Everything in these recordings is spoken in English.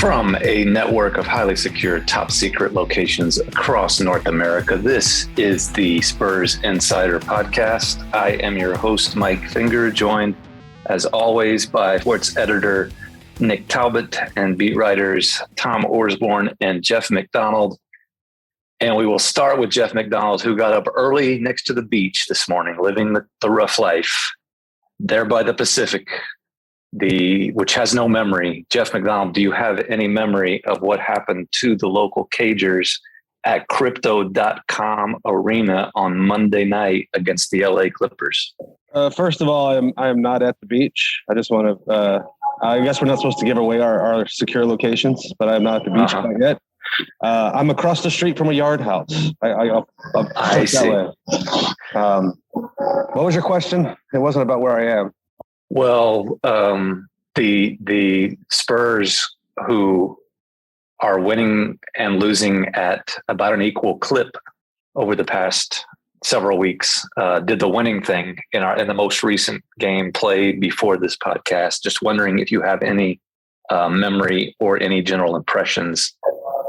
From a network of highly secure, top secret locations across North America, this is the Spurs Insider Podcast. I am your host, Mike Finger, joined as always by sports editor Nick Talbot and beat writers Tom Orsborn and Jeff McDonald. And we will start with Jeff McDonald, who got up early next to the beach this morning, living the rough life there by the Pacific, which has no memory. Jeff McDonald, do you have any memory of what happened to the local Cagers at Crypto.com Arena on Monday night against the LA Clippers? First of all, I am not at the beach. I just want to, I guess we're not supposed to give away our secure locations, but I'm not at the beach quite yet. I'm across the street from a yard house. I see. What was your question? It wasn't about where I am. Well, the Spurs, who are winning and losing at about an equal clip over the past several weeks, did the winning thing in the most recent game played before this podcast. Just wondering if you have any memory or any general impressions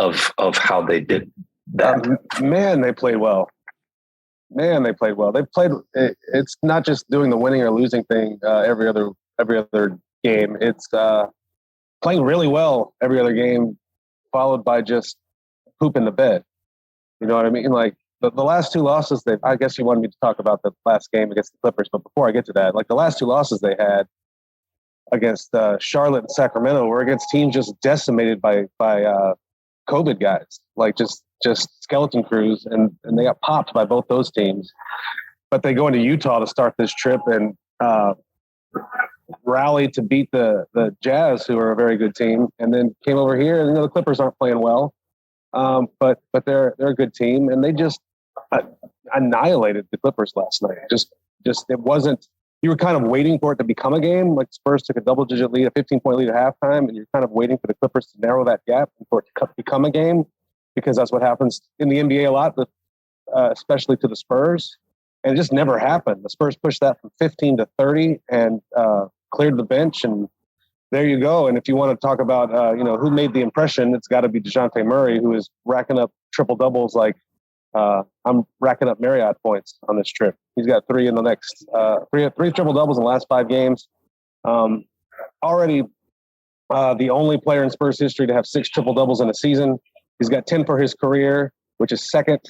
of how they did that. Man, they played well. They played. It's not just doing the winning or losing thing every other game. It's playing really well every other game, followed by just pooping the bed. You know what I mean? Like the last two losses, I guess you wanted me to talk about the last game against the Clippers, but before I get to that, like the last two losses they had against Charlotte and Sacramento were against teams just decimated by COVID guys, like just skeleton crews, and they got popped by both those teams. But they go into Utah to start this trip and rally to beat the Jazz, who are a very good team, and then came over here. And the Clippers aren't playing well, but they're a good team, and they just annihilated the Clippers last night. Just it wasn't. You were kind of waiting for it to become a game. Like Spurs took a double-digit lead, a 15-point lead at halftime, and you're kind of waiting for the Clippers to narrow that gap and for it to become a game, because that's what happens in the NBA a lot, especially to the Spurs. And it just never happened. The Spurs pushed that from 15 to 30 and cleared the bench, and there you go. And if you want to talk about who made the impression, it's got to be DeJounte Murray, who is racking up triple-doubles like I'm racking up Marriott points on this trip. He's got three in the next three triple-doubles in the last 5 games. Already the only player in Spurs history to have 6 triple-doubles in a season. He's got 10 for his career, which is second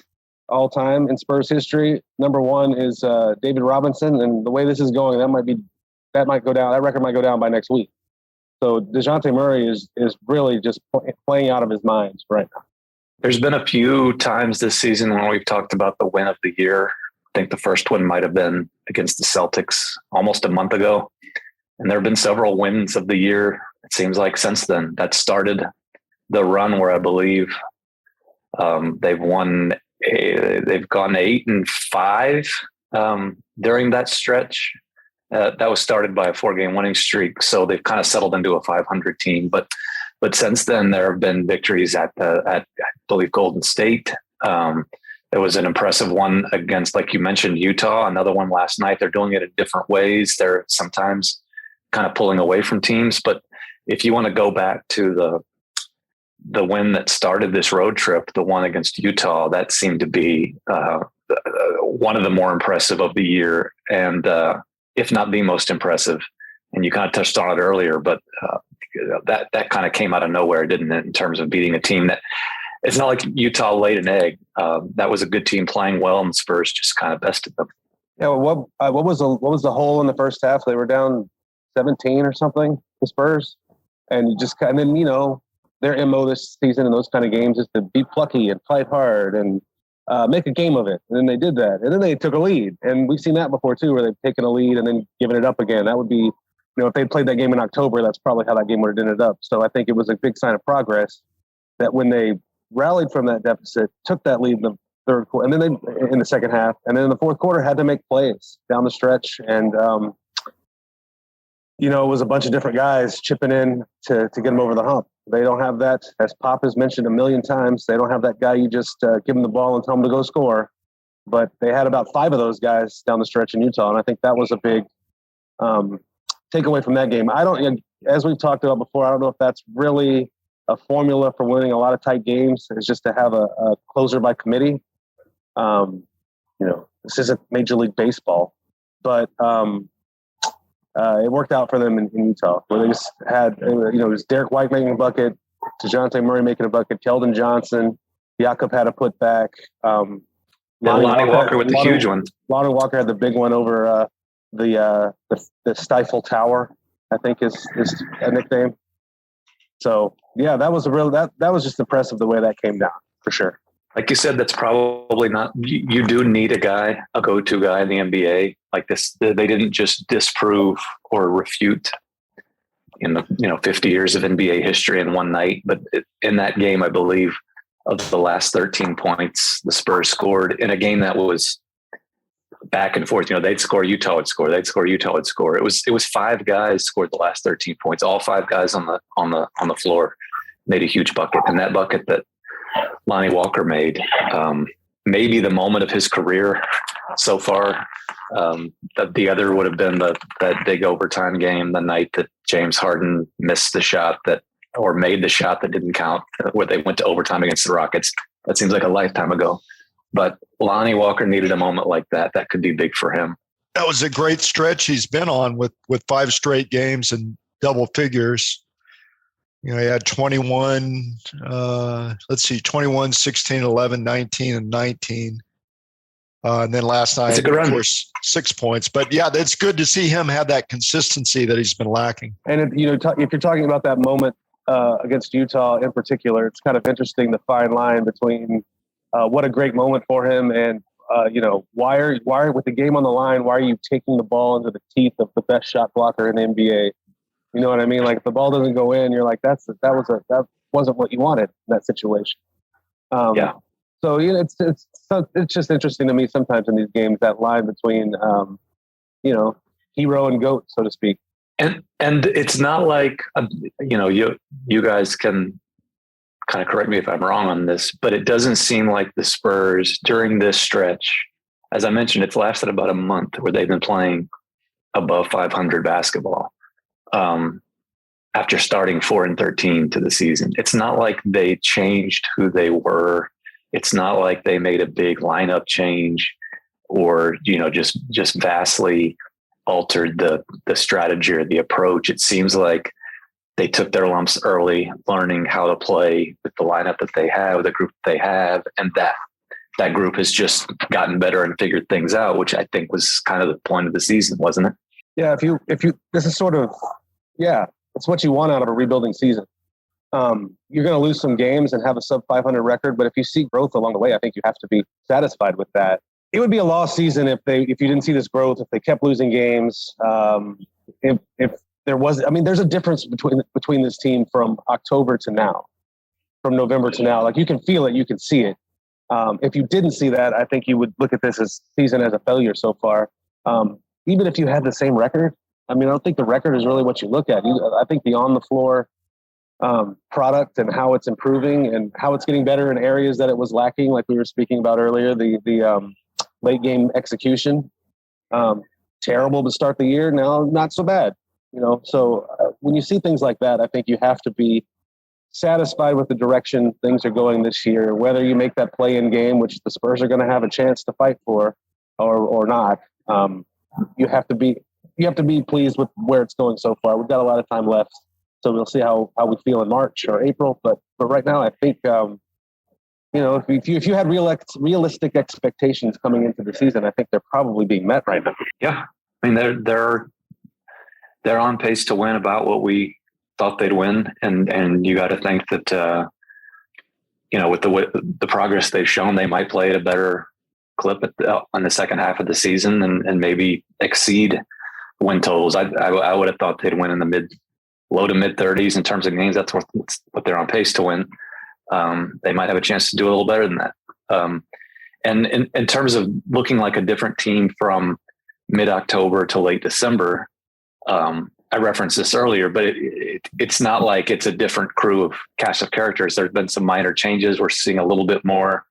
all-time in Spurs history. Number 1 is David Robinson, and the way this is going, that might go down. That record might go down by next week. So DeJounte Murray is really just playing out of his mind right now. There's been a few times this season when we've talked about the win of the year. I think the first one might have been against the Celtics almost a month ago. And there have been several wins of the year, it seems like, since then. That started the run where I believe they've gone 8-5 during that stretch. That was started by a 4-game winning streak. So they've kind of settled into a 500 team. But since then, there have been victories at I believe, Golden State. There was an impressive one against, like you mentioned, Utah. Another one last night. They're doing it in different ways. They're sometimes kind of pulling away from teams. But if you want to go back to the win that started this road trip, the one against Utah, that seemed to be one of the more impressive of the year, and if not the most impressive. And you kind of touched on it earlier, but that kind of came out of nowhere, didn't it, in terms of beating a team that it's not like Utah laid an egg. That was a good team playing well, and the Spurs just kind of bested them. Yeah. Well, what was the hole in the first half? They were down 17 or something, the Spurs, and then their MO this season in those kind of games is to be plucky and fight hard and make a game of it. And then they did that, and then they took a lead, and we've seen that before too, where they've taken a lead and then given it up again. That would be, if they played that game in October, that's probably how that game would have ended up. So I think it was a big sign of progress that when they rallied from that deficit, took that lead in the third quarter, and then they in the second half, and then in the fourth quarter had to make plays down the stretch, and it was a bunch of different guys chipping in to get them over the hump. They don't have that, as Pop has mentioned a million times. They don't have that guy you just give them the ball and tell them to go score. But they had about 5 of those guys down the stretch in Utah, and I think that was a big takeaway from that game. As we've talked about before, I don't know if that's really a formula for winning a lot of tight games is just to have a closer by committee. This isn't Major League Baseball, but it worked out for them in Utah, where they just had, it was Derek White making a bucket, DeJounte Murray making a bucket, Keldon Johnson, Jakob had a putback. Lonnie Walker with the huge one. Lonnie Walker had the big one over the Stifle Tower, I think is a nickname. So yeah, that was that was just impressive the way that came down, for sure. Like you said, that's probably not. You do need a go-to guy in the NBA like this. They didn't just disprove or refute in the 50 years of NBA history in one night. But in that game, I believe of the last 13 points, the Spurs scored in a game that was back and forth. They'd score, Utah would score. They'd score, Utah would score. It was 5 guys scored the last 13 points. All 5 guys on the floor made a huge bucket, and that bucket that Lonnie Walker made, maybe the moment of his career so far. The other would have been that big overtime game, the night that James Harden missed the shot or made the shot that didn't count, where they went to overtime against the Rockets. That seems like a lifetime ago. But Lonnie Walker needed a moment like that. That could be big for him. That was a great stretch he's been on with 5 straight games and double figures. He had 21, 21, 16, 11, 19, and 19. And then last night, of course, 6 points. But yeah, it's good to see him have that consistency that he's been lacking. And if you're talking about that moment against Utah in particular, it's kind of interesting, the fine line between what a great moment for him and why with the game on the line, why are you taking the ball into the teeth of the best shot blocker in the NBA? You know what I mean? Like, if the ball doesn't go in, you're like, that wasn't what you wanted in that situation. Yeah. So it's just interesting to me sometimes in these games, that line between hero and GOAT, so to speak. And it's not like you guys can kind of correct me if I'm wrong on this, but it doesn't seem like the Spurs during this stretch, as I mentioned, it's lasted about a month where they've been playing above 500 basketball. After starting 4-13 to the season, it's not like they changed who they were. It's not like they made a big lineup change or, just vastly altered the strategy or the approach. It seems like they took their lumps early, learning how to play with the lineup that they have, the group that they have. And that group has just gotten better and figured things out, which I think was kind of the point of the season, wasn't it? Yeah. This is sort of, it's what you want out of a rebuilding season. You're going to lose some games and have a sub 500 record, but if you see growth along the way, I think you have to be satisfied with that. It would be a lost season if you didn't see this growth, if they kept losing games. If there was, there's a difference between this team from October to now, from November to now. Like, you can feel it, you can see it. If you didn't see that, I think you would look at this season as a failure so far. Even if you had the same record, I don't think the record is really what you look at. I think the on the floor product and how it's improving and how it's getting better in areas that it was lacking, like we were speaking about earlier, the late game execution, terrible to start the year. Now, not so bad. So when you see things like that, I think you have to be satisfied with the direction things are going this year, whether you make that play-in game, which the Spurs are going to have a chance to fight for, or not. You have to be pleased with where it's going so far. We've got a lot of time left, so we'll see how we feel in March or April. But right now, I think if you had realistic expectations coming into the season, I think they're probably being met right now. Yeah, they're on pace to win about what we thought they'd win, and you got to think that with the progress they've shown, they might play at a better clip on the second half of the season and maybe exceed win totals. I would have thought they'd win in the low to mid 30s in terms of games. That's what they're on pace to win. They might have a chance to do a little better than that. And in terms of looking like a different team from mid-October to late December, I referenced this earlier, but it's not like it's a different cast of characters. There's been some minor changes. We're seeing a little bit more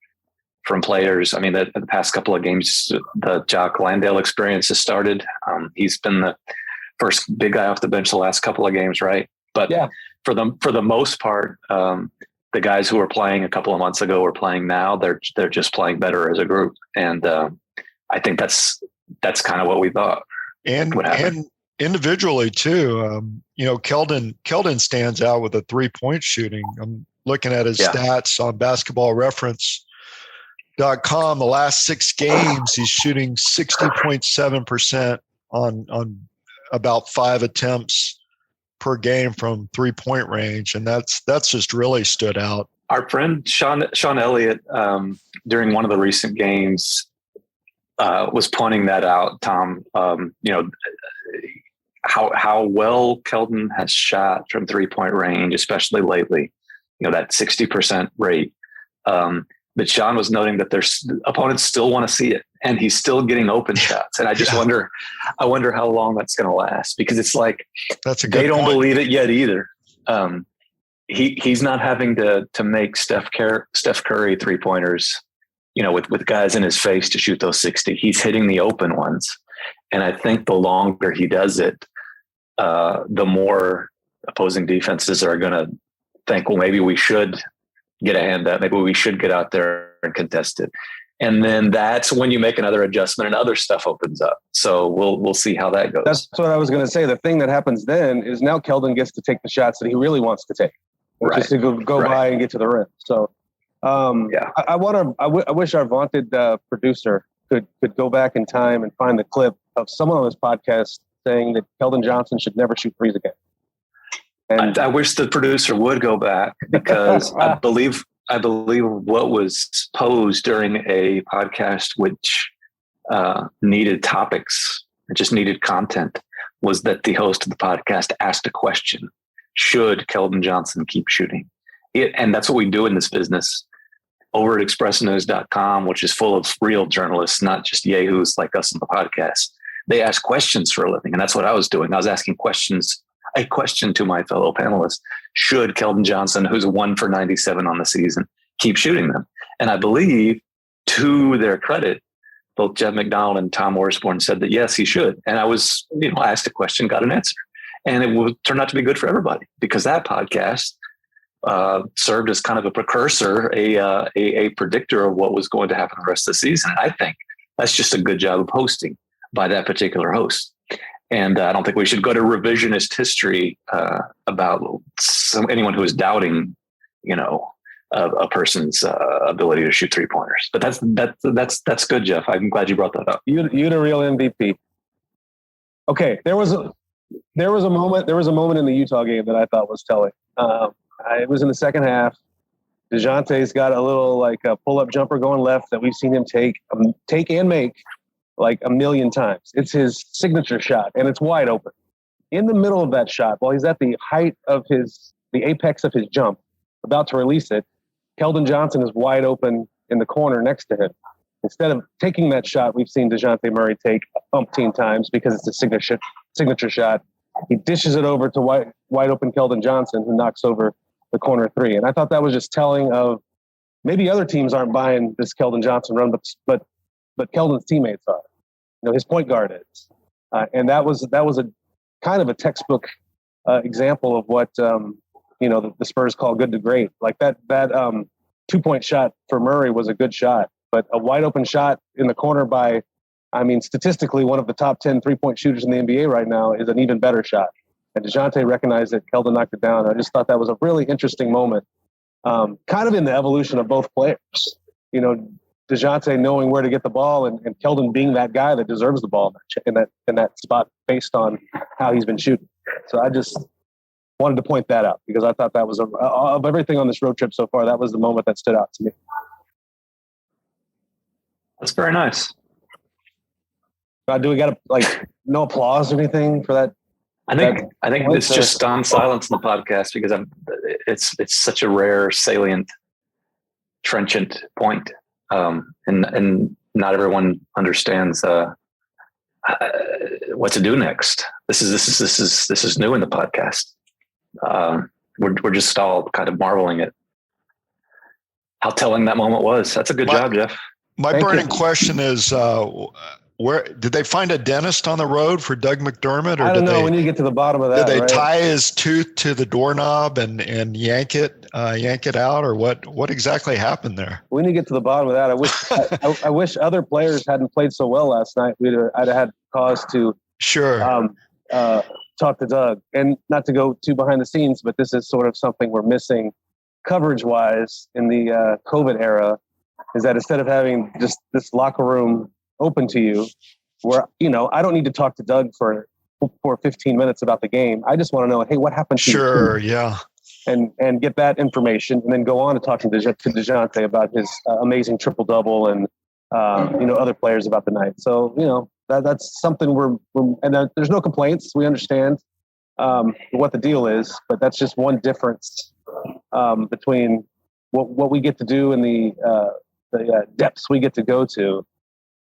from players. The past couple of games, the Jock Landale experience has started. He's been the first big guy off the bench the last couple of games, right? But Yeah. for the most part, the guys who were playing a couple of months ago are playing now. They're just playing better as a group, and I think that's kind of what we thought. And individually too. Keldon stands out with a 3-point shooting. I'm looking at his stats on basketballreference.com. The last 6 games, he's shooting 60.7% on about 5 attempts per game from 3-point range. And that's just really stood out. Our friend Sean Elliott, during one of the recent games, was pointing that out, Tom. How well Keldon has shot from 3-point range, especially lately, that 60% rate. But Sean was noting that there's opponents still want to see it, and he's still getting open shots. And I just wonder how long that's going to last, because it's like they don't believe it yet either. He's not having to make Steph Curry 3-pointers, with guys in his face to shoot those 60. He's hitting the open ones. And I think the longer he does it, the more opposing defenses are going to think, well, maybe we should get a hand up. Maybe we should get out there and contest it. And then that's when you make another adjustment and other stuff opens up. So we'll see how that goes. That's what I was going to say. The thing that happens then is now Keldon gets to take the shots that he really wants to take, which is to go by and get to the rim. So I wish our vaunted producer could go back in time and find the clip of someone on this podcast saying that Keldon Johnson should never shoot threes again. And I wish the producer would go back, because I believe what was posed during a podcast which needed topics, just needed content, was that the host of the podcast asked a question: should Keldon Johnson keep shooting? And that's what we do in this business. Over at expressnews.com, which is full of real journalists, not just yahoos like us on the podcast. They ask questions for a living. And that's what I was doing. I was asking a question to my fellow panelists: should Keldon Johnson, who's 1 for 97 on the season, keep shooting them? And I believe, to their credit, both Jeff McDonald and Tom Orsborn said that yes, he should. And I was, asked a question, got an answer. And it turned out to be good for everybody, because that podcast served as kind of a precursor, a predictor of what was going to happen the rest of the season. And I think that's just a good job of hosting by that particular host. And I don't think we should go to revisionist history about anyone who is doubting, a person's ability to shoot 3-pointers. But that's good, Jeff. I'm glad you brought that up. You the real MVP. Okay, there was a moment in the Utah game that I thought was telling. It was in the second half. DeJounte's got a little a pull-up jumper going left that we've seen him take and make like a million times. It's his signature shot, and it's wide open. In the middle of that shot, while he's at the height of the apex of his jump, about to release it, Keldon Johnson is wide open in the corner next to him. Instead of taking that shot, we've seen DeJounte Murray take umpteen times because it's a signature shot. He dishes it over to wide open Keldon Johnson, who knocks over the corner 3. And I thought that was just telling of maybe other teams aren't buying this Keldon Johnson run, but Keldon's teammates are. His point guard is. And that was a kind of a textbook example of what the Spurs call good to great. Like that 2-point shot for Murray was a good shot, but a wide open shot in the corner by, statistically, one of the top 10 3-point shooters in the NBA right now is an even better shot. And DeJounte recognized it. Keldon knocked it down. I just thought that was a really interesting moment, kind of in the evolution of both players. DeJounte knowing where to get the ball, and Keldon being that guy that deserves the ball in that spot based on how he's been shooting. So I just wanted to point that out, because I thought that was of everything on this road trip so far, that was the moment that stood out to me. That's very nice. Do we got no applause or anything for that? I think it's just stunned silence in the podcast, because it's such a rare, salient, trenchant point, and not everyone understands what to do next. This is new in the podcast. We're just all kind of marveling at how telling that moment was. That's a good job, Jeff. My burning question is, where did they find a dentist on the road for Doug McDermott? Or I don't know. We need to get to the bottom of that. Did they right? tie his tooth to the doorknob and yank it out, or what exactly happened there? We need to get to the bottom of that. I wish other players hadn't played so well last night. I'd have had cause to talk to Doug, and not to go too behind the scenes, but this is sort of something we're missing coverage wise in the COVID era, is that instead of having just this locker room open to you, where, I don't need to talk to Doug for 15 minutes about the game. I just want to know, hey, what happened to you? Sure. Yeah. And get that information, and then go on to talking to DeJounte about his amazing triple double, and other players about the night. So that's something there's no complaints. We understand what the deal is, but that's just one difference between what we get to do and the depths we get to go to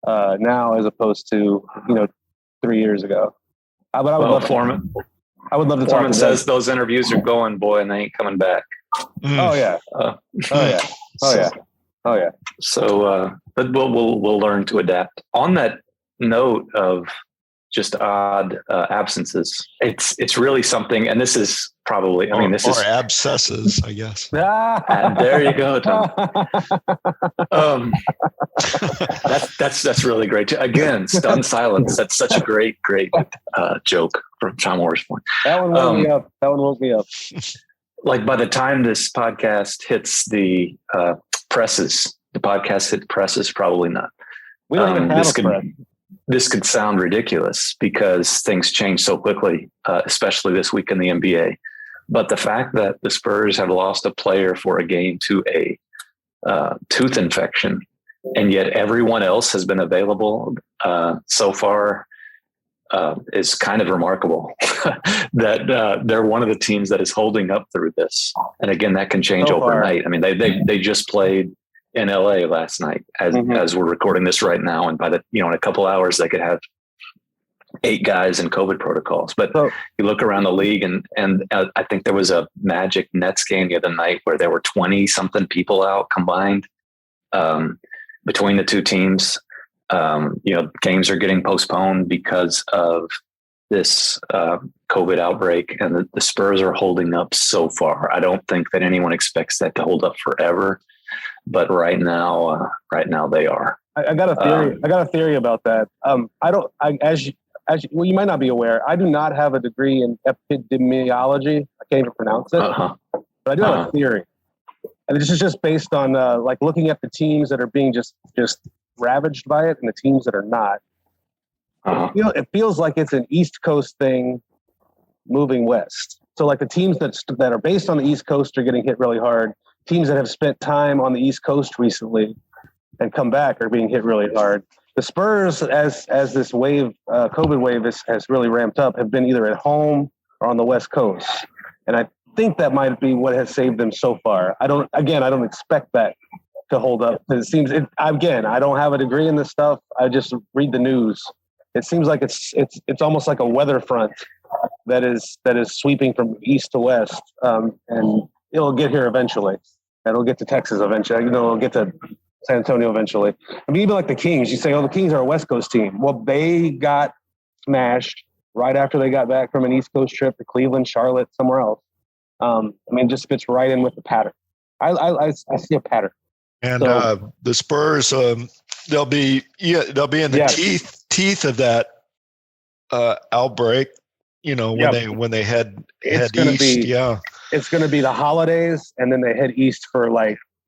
now, as opposed to 3 years ago. I would love to talk to Foreman Doug. says those interviews are going, boy, and they ain't coming back. Oh yeah. Oh yeah. So, but we'll learn to adapt. On that note of just odd absences, it's really something. And this is probably, this is abscesses, I guess. And there you go, Tom. That's really great. Again, stunned silence. That's such a great joke from Tom Orsborn. That one woke me up. Like, by the time this podcast hits the presses, the podcast hit presses, probably not. We don't even have a press. This could sound ridiculous because things change so quickly, especially this week in the NBA. But the fact that the Spurs have lost a player for a game to a tooth infection, and yet everyone else has been available so far, is kind of remarkable. That they're one of the teams that is holding up through this. And again, that can change overnight. They just played in LA last night as we're recording this right now. And by in a couple hours, they could have 8 guys in COVID protocols. But you look around the league, and I think there was a Magic Nets game the other night where there were 20 something people out combined between the two teams. Games are getting postponed because of this COVID outbreak, and the Spurs are holding up so far. I don't think that anyone expects that to hold up forever. But right now they are. I got a theory. I got a theory about that. You might not be aware, I do not have a degree in epidemiology. I can't even pronounce it, but I do have a theory, and this is just based on looking at the teams that are being just ravaged by it and the teams that are not. It feels like it's an East Coast thing moving west. So the teams that are based on the East Coast are getting hit really hard. Teams that have spent time on the East Coast recently and come back are being hit really hard. The Spurs, as this COVID wave has really ramped up, have been either at home or on the West Coast. And I think that might be what has saved them so far. I don't expect that to hold up. It seems, I don't have a degree in this stuff. I just read the news. It seems like it's almost like a weather front that is sweeping from east to west, and it'll get here eventually. It'll get to Texas eventually. It'll get to San Antonio eventually. Even like the Kings, you say, the Kings are a West Coast team. Well, they got smashed right after they got back from an East Coast trip to Cleveland, Charlotte, somewhere else. Just fits right in with the pattern. I see a pattern. And the Spurs, they'll be in the teeth of that outbreak. When they head east. It's going to be the holidays, and then they head east for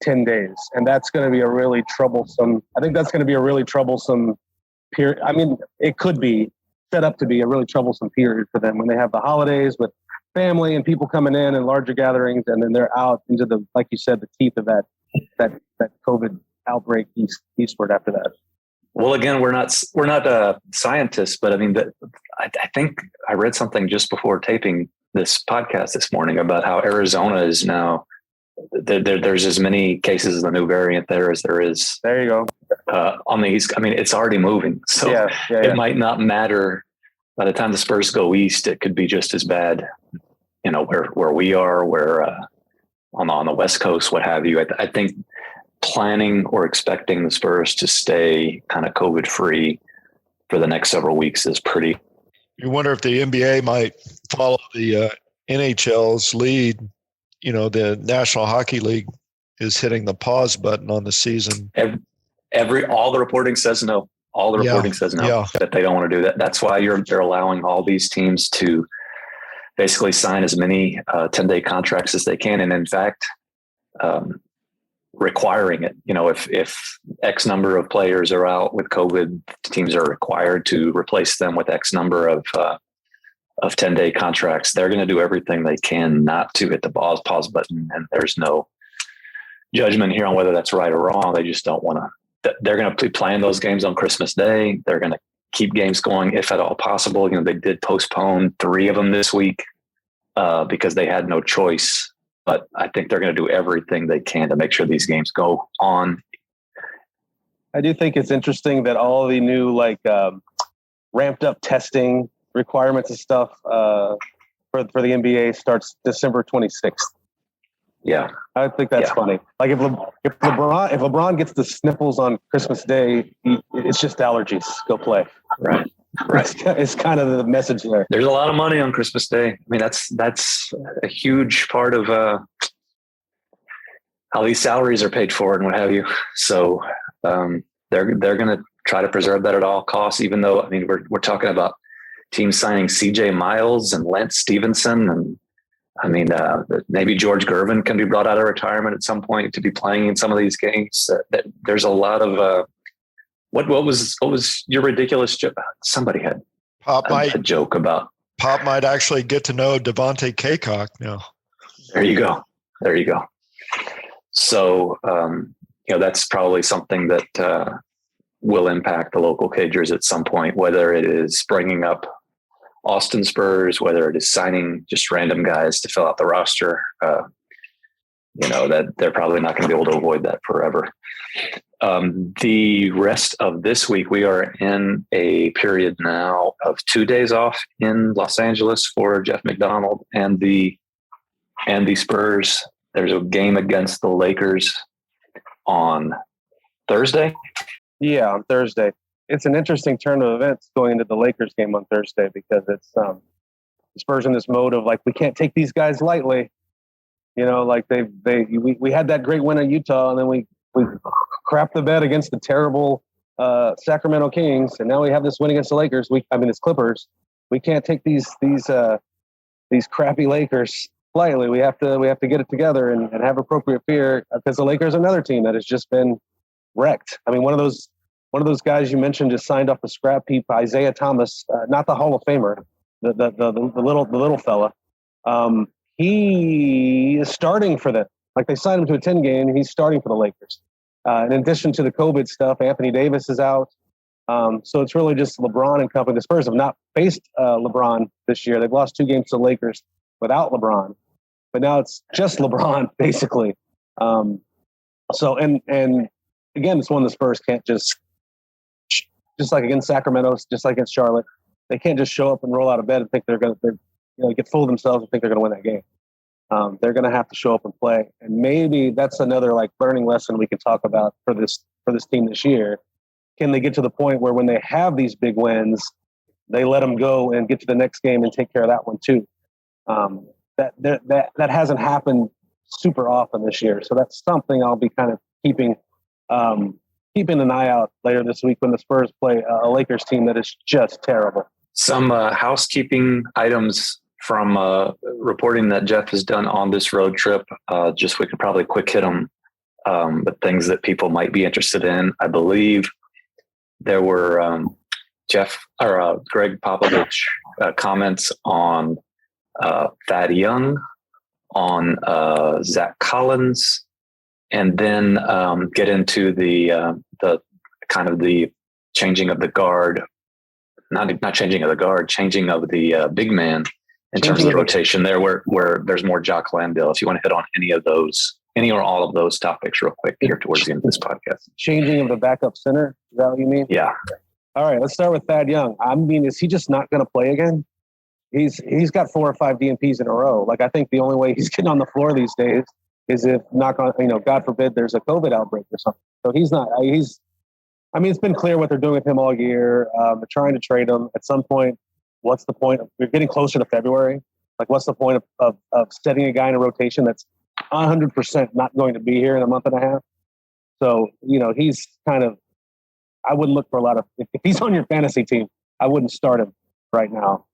10 days, and that's going to be a really troublesome. I think that's going to be a really troublesome period. It could be set up to be a really troublesome period for them when they have the holidays with family and people coming in and larger gatherings, and then they're out into the, like you said, the teeth of that COVID outbreak eastward after that. Well, again, we're not scientists, but I think I read something just before taping this podcast this morning about how Arizona is now there's as many cases of the new variant there as there is. There you go. On the east, it's already moving, so it might not matter. By the time the Spurs go east, it could be just as bad. Where we are, where on the West Coast, what have you. I think planning or expecting the Spurs to stay kind of COVID free for the next several weeks is pretty. You wonder if the NBA might follow the NHL's lead. You know, the National Hockey League is hitting the pause button on the season. All the reporting says no. All the reporting says no, that they don't want to do that. That's why they're allowing all these teams to basically sign as many 10-day contracts as they can. And in fact, requiring it, you know, if X number of players are out with COVID, teams are required to replace them with X number of 10-day contracts. They're going to do everything they can not to hit the pause button. And there's no judgment here on whether that's right or wrong. They just don't want to. They're going to be playing those games on Christmas Day. They're going to keep games going if at all possible. You know, they did postpone 3 of them this week because they had no choice. But I think they're going to do everything they can to make sure these games go on. I do think it's interesting that all the new ramped up testing requirements and stuff for the NBA starts December 26th. Yeah, I think that's funny. Like if LeBron gets the sniffles on Christmas Day, it's just allergies. Go play. Right. It's kind of the message there. There's a lot of money on Christmas Day. I mean, that's a huge part of how these salaries are paid for and what have you. So they're going to try to preserve that at all costs. Even though, I mean, we're talking about teams signing C.J. Miles and Lance Stevenson, and I mean, maybe George Gervin can be brought out of retirement at some point to be playing in some of these games. There's a lot of what was your ridiculous joke? Somebody had a joke about Pop might actually get to know Devontae Kaycock now. There you go. So that's probably something that will impact the local Cagers at some point, whether it is bringing up Austin Spurs, whether it is signing just random guys to fill out the roster, that they're probably not going to be able to avoid that forever. The rest of this week, we are in a period now of 2 days off in Los Angeles for Jeff McDonald and the Spurs. There's a game against the Lakers on Thursday. Yeah, on Thursday. It's an interesting turn of events going into the Lakers game on Thursday because it's the Spurs in this mode of we can't take these guys lightly. You know, we had that great win at Utah, and then we crapped the bed against the terrible Sacramento Kings, and now we have this win against the Lakers. It's Clippers. We can't take these crappy Lakers lightly. We have to get it together and have appropriate fear because the Lakers are another team that has just been wrecked. I mean, one of those guys you mentioned just signed off the scrap heap, Isaiah Thomas, not the Hall of Famer, the little fella. He is starting for them. They signed him to a 10 game, and he's starting for the Lakers. In addition to the COVID stuff, Anthony Davis is out. So it's really just LeBron and company. The Spurs have not faced LeBron this year. They've lost 2 games to the Lakers without LeBron, but now it's just LeBron basically. So again, it's one the Spurs can't just like against Sacramento, just like against Charlotte, they can't just show up and roll out of bed and think they're get full of themselves and think they're going to win that game. They're going to have to show up and play, and maybe that's another learning lesson we can talk about for this team this year. Can they get to the point where when they have these big wins, they let them go and get to the next game and take care of that one too? That hasn't happened super often this year, so that's something I'll be kind of keeping an eye out later this week when the Spurs play a Lakers team that is just terrible. Some housekeeping items from reporting that Jeff has done on this road trip. We could probably quick hit them, but things that people might be interested in. I believe there were Greg Popovich comments on Thad Young, on Zach Collins, and then get into the kind of the changing of the guard, not changing of the guard, changing of the big man in terms of the rotation there, where there's more Jock Landale. If you want to hit on any or all of those topics real quick here towards the end of this podcast. Changing of the backup center, is that what you mean? Yeah. All right, let's start with Thad Young. I mean, is he just not going to play again? He's got 4 or 5 DNPs in a row. I think the only way he's getting on the floor these days is if God forbid there's a COVID outbreak or something. So he's not. I mean, it's been clear what they're doing with him all year. They're trying to trade him. At some point, what's the point? We're getting closer to February. Like, what's the point of setting a guy in a rotation that's 100% not going to be here in a month and a half? So, he's kind of, I wouldn't look for a lot of, if he's on your fantasy team, I wouldn't start him right now.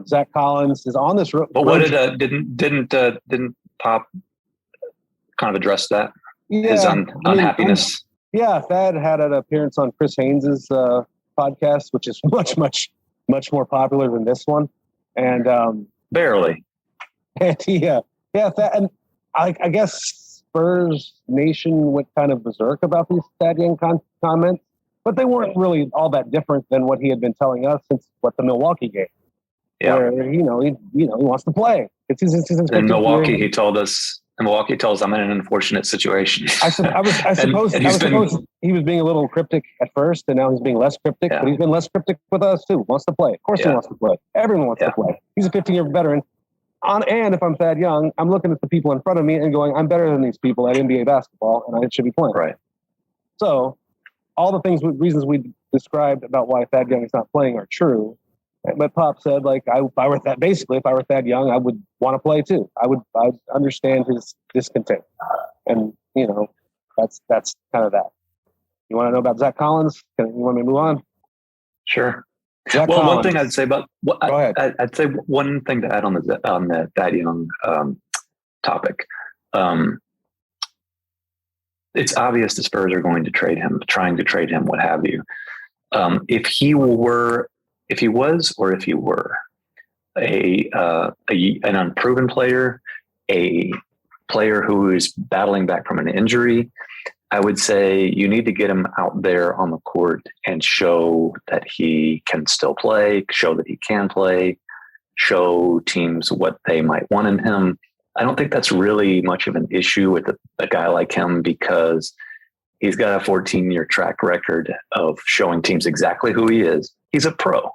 Zach Collins is on this. But what didn't Pop kind of address that? Yeah, his unhappiness. Thad had an appearance on Chris Haynes's podcast, which is much more popular than this one, and barely. And and I guess Spurs Nation went kind of berserk about these Thad Young comments, but they weren't really all that different than what he had been telling us since the Milwaukee game. Yeah, where he wants to play. It's his in Milwaukee, he told us. In Milwaukee, told us I'm in an unfortunate situation. I suppose he was being a little cryptic at first, and now he's being less cryptic. Yeah. But he's been less cryptic with us too. Wants to play. Of course, he wants to play. Everyone wants to play. He's a 15-year veteran. And if I'm Thad Young, I'm looking at the people in front of me and going, I'm better than these people at NBA basketball, and I should be playing. Right. So, all the reasons we described about why Thad Young is not playing are true. But Pop said, like, if I were Thad Young, I would want to play too. I'd understand his discontent, and that's kind of that. You want to know about Zach Collins? You want me to move on? Sure. Zach Well, Collins. one thing I'd say about Go ahead. I'd say one thing to add on the Thad Young topic. It's obvious the Spurs are going to trade him, trying to trade him, what have you. If he were an unproven player, a player who is battling back from an injury, I would say you need to get him out there on the court and show that he can still play, show that he can play, show teams what they might want in him. I don't think that's really much of an issue with a guy like him because he's got a 14-year track record of showing teams exactly who he is. He's a pro.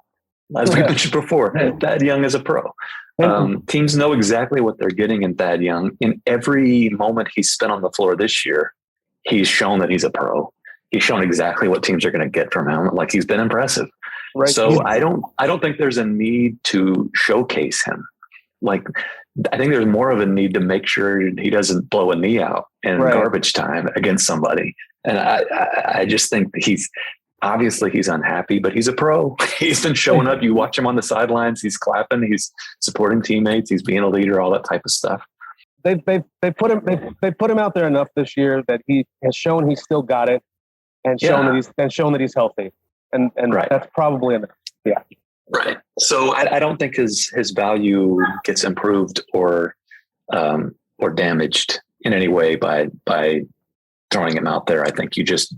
As we mentioned before, Thad Young is a pro. Teams know exactly what they're getting in Thad Young. In every moment he's spent on the floor this year, he's shown that he's a pro. He's shown exactly what teams are going to get from him. Like, he's been impressive. Right. So I don't think there's a need to showcase him. Like, I think there's more of a need to make sure he doesn't blow a knee out in garbage time against somebody. And I just think he's unhappy, but he's a pro. He's been showing up. You watch him on the sidelines. He's clapping. He's supporting teammates. He's being a leader, all that type of stuff. They put him out there enough this year that he has shown he's still got it, and shown that he's healthy, and that's probably enough. Yeah. Right. So I don't think his value gets improved or damaged in any way by throwing him out there. I think you just,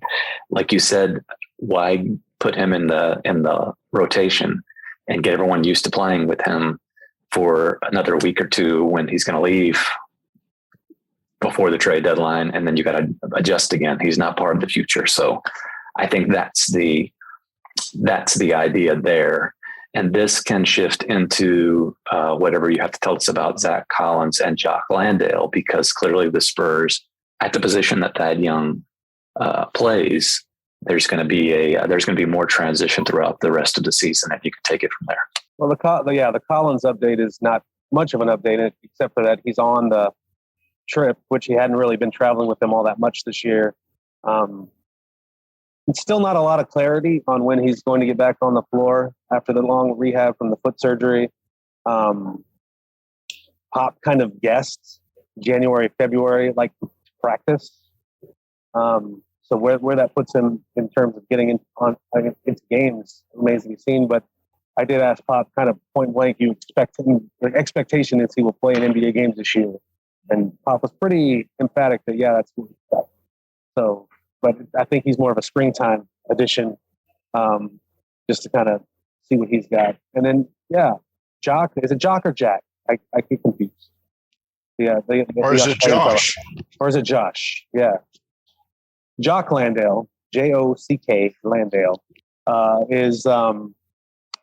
like you said, why put him in the rotation and get everyone used to playing with him for another week or two when he's going to leave before the trade deadline, and then you got to adjust again. He's not part of the future. So I think that's the idea there. And this can shift into whatever you have to tell us about Zach Collins and Jock Landale, because clearly the Spurs, at the position that Thad Young plays, there's going to be more transition throughout the rest of the season, and you can take it from there. Well, the Collins update is not much of an update, except for that he's on the trip, which he hadn't really been traveling with them all that much this year. It's still not a lot of clarity on when he's going to get back on the floor after the long rehab from the foot surgery. Pop kind of guessed January, February, like practice. So where that puts him in terms of getting into games remains to be seen. But I did ask Pop kind of point blank, the expectation is he will play in NBA games this year. And Pop was pretty emphatic that, that's what he expects. So, but I think he's more of a springtime addition, just to kind of see what he's got. And then, Jock, is it Jock or Jack? I get confused. Yeah. Or is it Josh? Or is it Josh? Yeah. Jock Landale, Jock Landale, is, the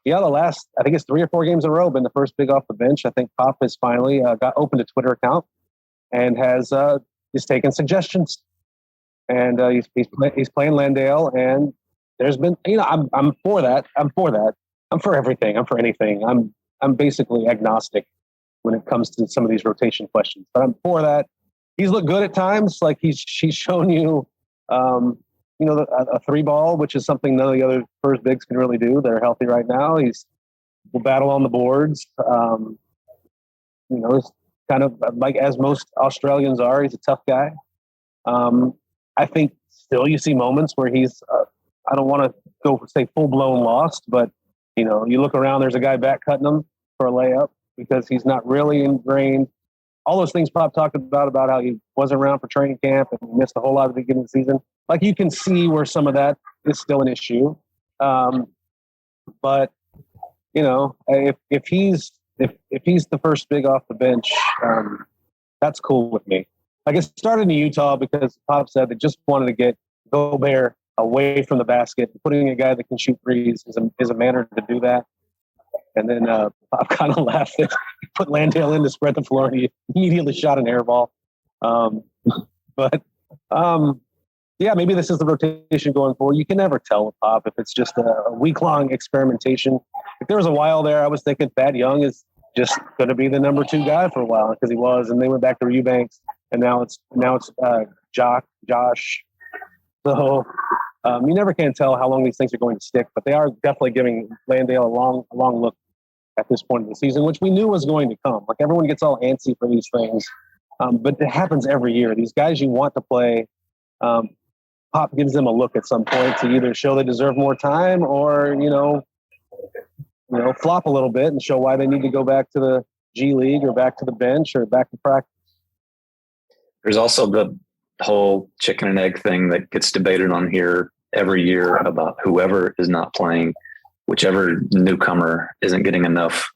last, I think it's 3 or 4 games in a row, been the first big off the bench. I think Pop has finally opened a Twitter account and is taking suggestions. And he's playing Landale, and there's been, I'm for that. I'm for that. I'm for everything. I'm for anything. I'm basically agnostic when it comes to some of these rotation questions, but I'm for that. He's looked good at times. Like he's shown you, a 3-ball, which is something none of the other Spurs bigs can really do. They're healthy right now. Will battle on the boards. It's kind of like as most Australians are. He's a tough guy. I think still you see moments where he's, I don't want to go say full blown lost, but you look around, there's a guy back cutting him for a layup because he's not really ingrained. All those things Pop talked about how he wasn't around for training camp and missed a whole lot at the beginning of the season. Like you can see where some of that is still an issue. But if he's the first big off the bench, that's cool with me. Like it started in Utah because Pop said they just wanted to get Gobert away from the basket. Putting a guy that can shoot threes is a manner to do that. And then Pop kind of laughed at put Landale in to spread the floor, and he immediately shot an air ball. Maybe this is the rotation going forward. You can never tell with Pop if it's just a week-long experimentation. If there was a while there, I was thinking Thad Young is just going to be the number 2 guy for a while because he was, and they went back to Eubanks, and now it's Josh. So you never can tell how long these things are going to stick, but they are definitely giving Landale a long look at this point of the season, which we knew was going to come. Like everyone gets all antsy for these things, but it happens every year. These guys you want to play, Pop gives them a look at some point to either show they deserve more time or flop a little bit and show why they need to go back to the G League or back to the bench or back to practice. There's also the whole chicken and egg thing that gets debated on here every year about whoever is not playing, whichever newcomer isn't getting enough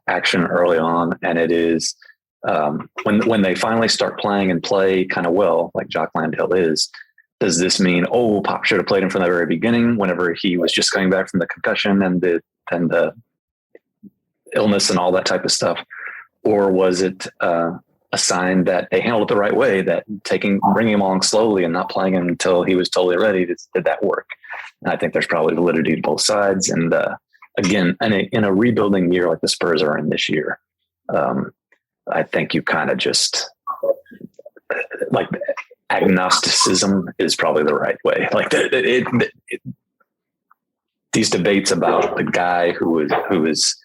action early on. And it is when they finally start playing and play kind of well, like Jock Landale is, does this mean, Pop should have played him from the very beginning whenever he was just coming back from the concussion and the illness and all that type of stuff? Or was it a sign that they handled it the right way, that bringing him along slowly and not playing him until he was totally ready, did that work? And I think there's probably validity to both sides. And again, in a rebuilding year like the Spurs are in this year, I think you kind of just like agnosticism is probably the right way. Like these debates about the guy who is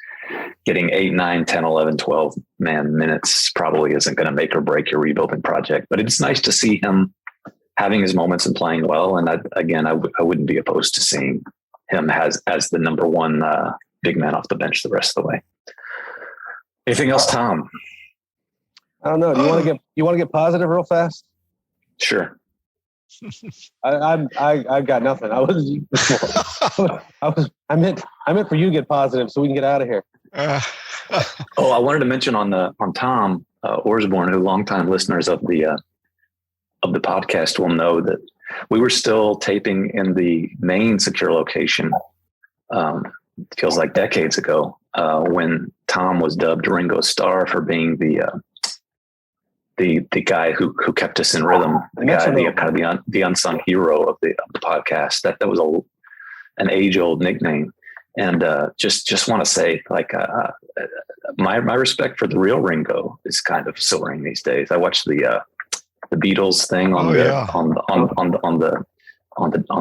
getting 8, 9, 10, 11, 12 man minutes probably isn't going to make or break your rebuilding project, but it's nice to see him having his moments and playing well. And I wouldn't be opposed to seeing him as the number 1 big man off the bench the rest of the way. Anything else, Tom? I don't know. Do you want to get positive real fast? Sure. I got nothing. I meant for you to get positive so we can get out of here. I wanted to mention on Tom Orsborn, who longtime listeners of the podcast will know that we were still taping in the main secure location. It feels like decades ago when Tom was dubbed Ringo Starr for being the guy who kept us in rhythm, the unsung hero of the podcast. That was an age old nickname. And just want to say, like, my respect for the real Ringo is kind of soaring these days. I watched the Beatles thing on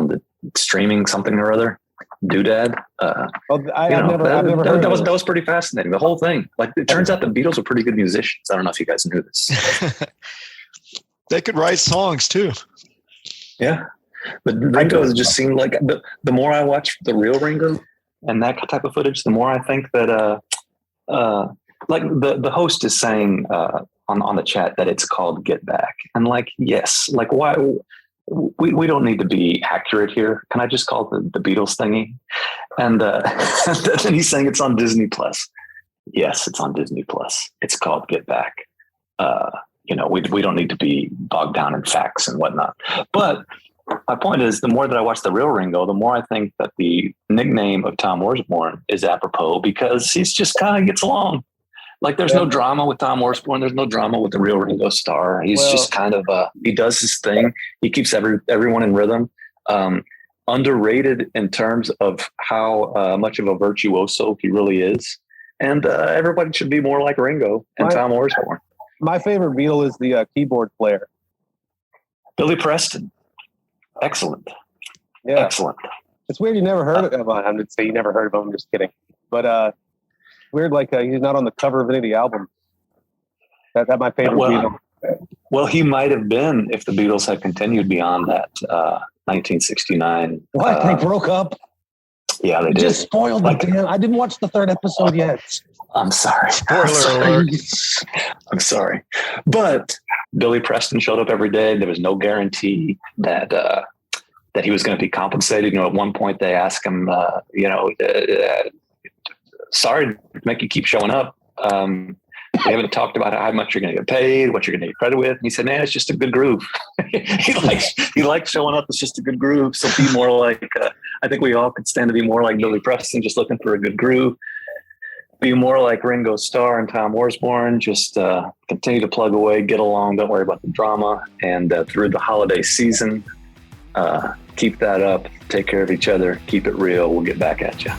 the streaming something or other doodad. I've never heard that was pretty fascinating. The whole thing. Like, it turns out the Beatles were pretty good musicians. I don't know if you guys knew this. They could write songs too. Yeah, but Ringo just seemed like the more I watch the real Ringo and that type of footage, the more I think that like the host is saying on the chat that it's called Get Back, and like, yes, like, why we don't need to be accurate here. Can I just call it the Beatles thingy? And then he's saying it's on Disney Plus. Yes, it's on Disney Plus. It's called Get Back. We don't need to be bogged down in facts and whatnot. But my point is, the more that I watch the real Ringo, the more I think that the nickname of Tom Orsborn is apropos, because he's just kind of gets along. Like, there's no drama with Tom Orsborn. There's no drama with the real Ringo Starr. He's just kind of he does his thing. He keeps everyone in rhythm. underrated in terms of how much of a virtuoso he really is. And everybody should be more like Ringo and Tom Orsborn. My favorite Beatle is the keyboard player. Billy Preston. Excellent. Yeah. Excellent. It's weird you never heard of him. I'm going to say you never heard of him. I'm just kidding. But weird, like he's not on the cover of any of the albums. That's my favorite Beatle. Well, he might have been if the Beatles had continued beyond that 1969. What? They broke up? Yeah, they did. Just spoiled the damn. I didn't watch the third episode yet. I'm sorry. Spoiler alert. I'm sorry. But Billy Preston showed up every day. There was no guarantee that he was going to be compensated. At one point they asked him, sorry to make you keep showing up. We haven't talked about how much you're going to get paid, what you're going to get credit with. And he said, "Man, it's just a good groove." he likes showing up. It's just a good groove. So be more like, I think we all could stand to be more like Billy Preston, just looking for a good groove. Be more like Ringo Starr and Tom Orsborn. Just continue to plug away, get along. Don't worry about the drama. And through the holiday season, keep that up. Take care of each other. Keep it real. We'll get back at you.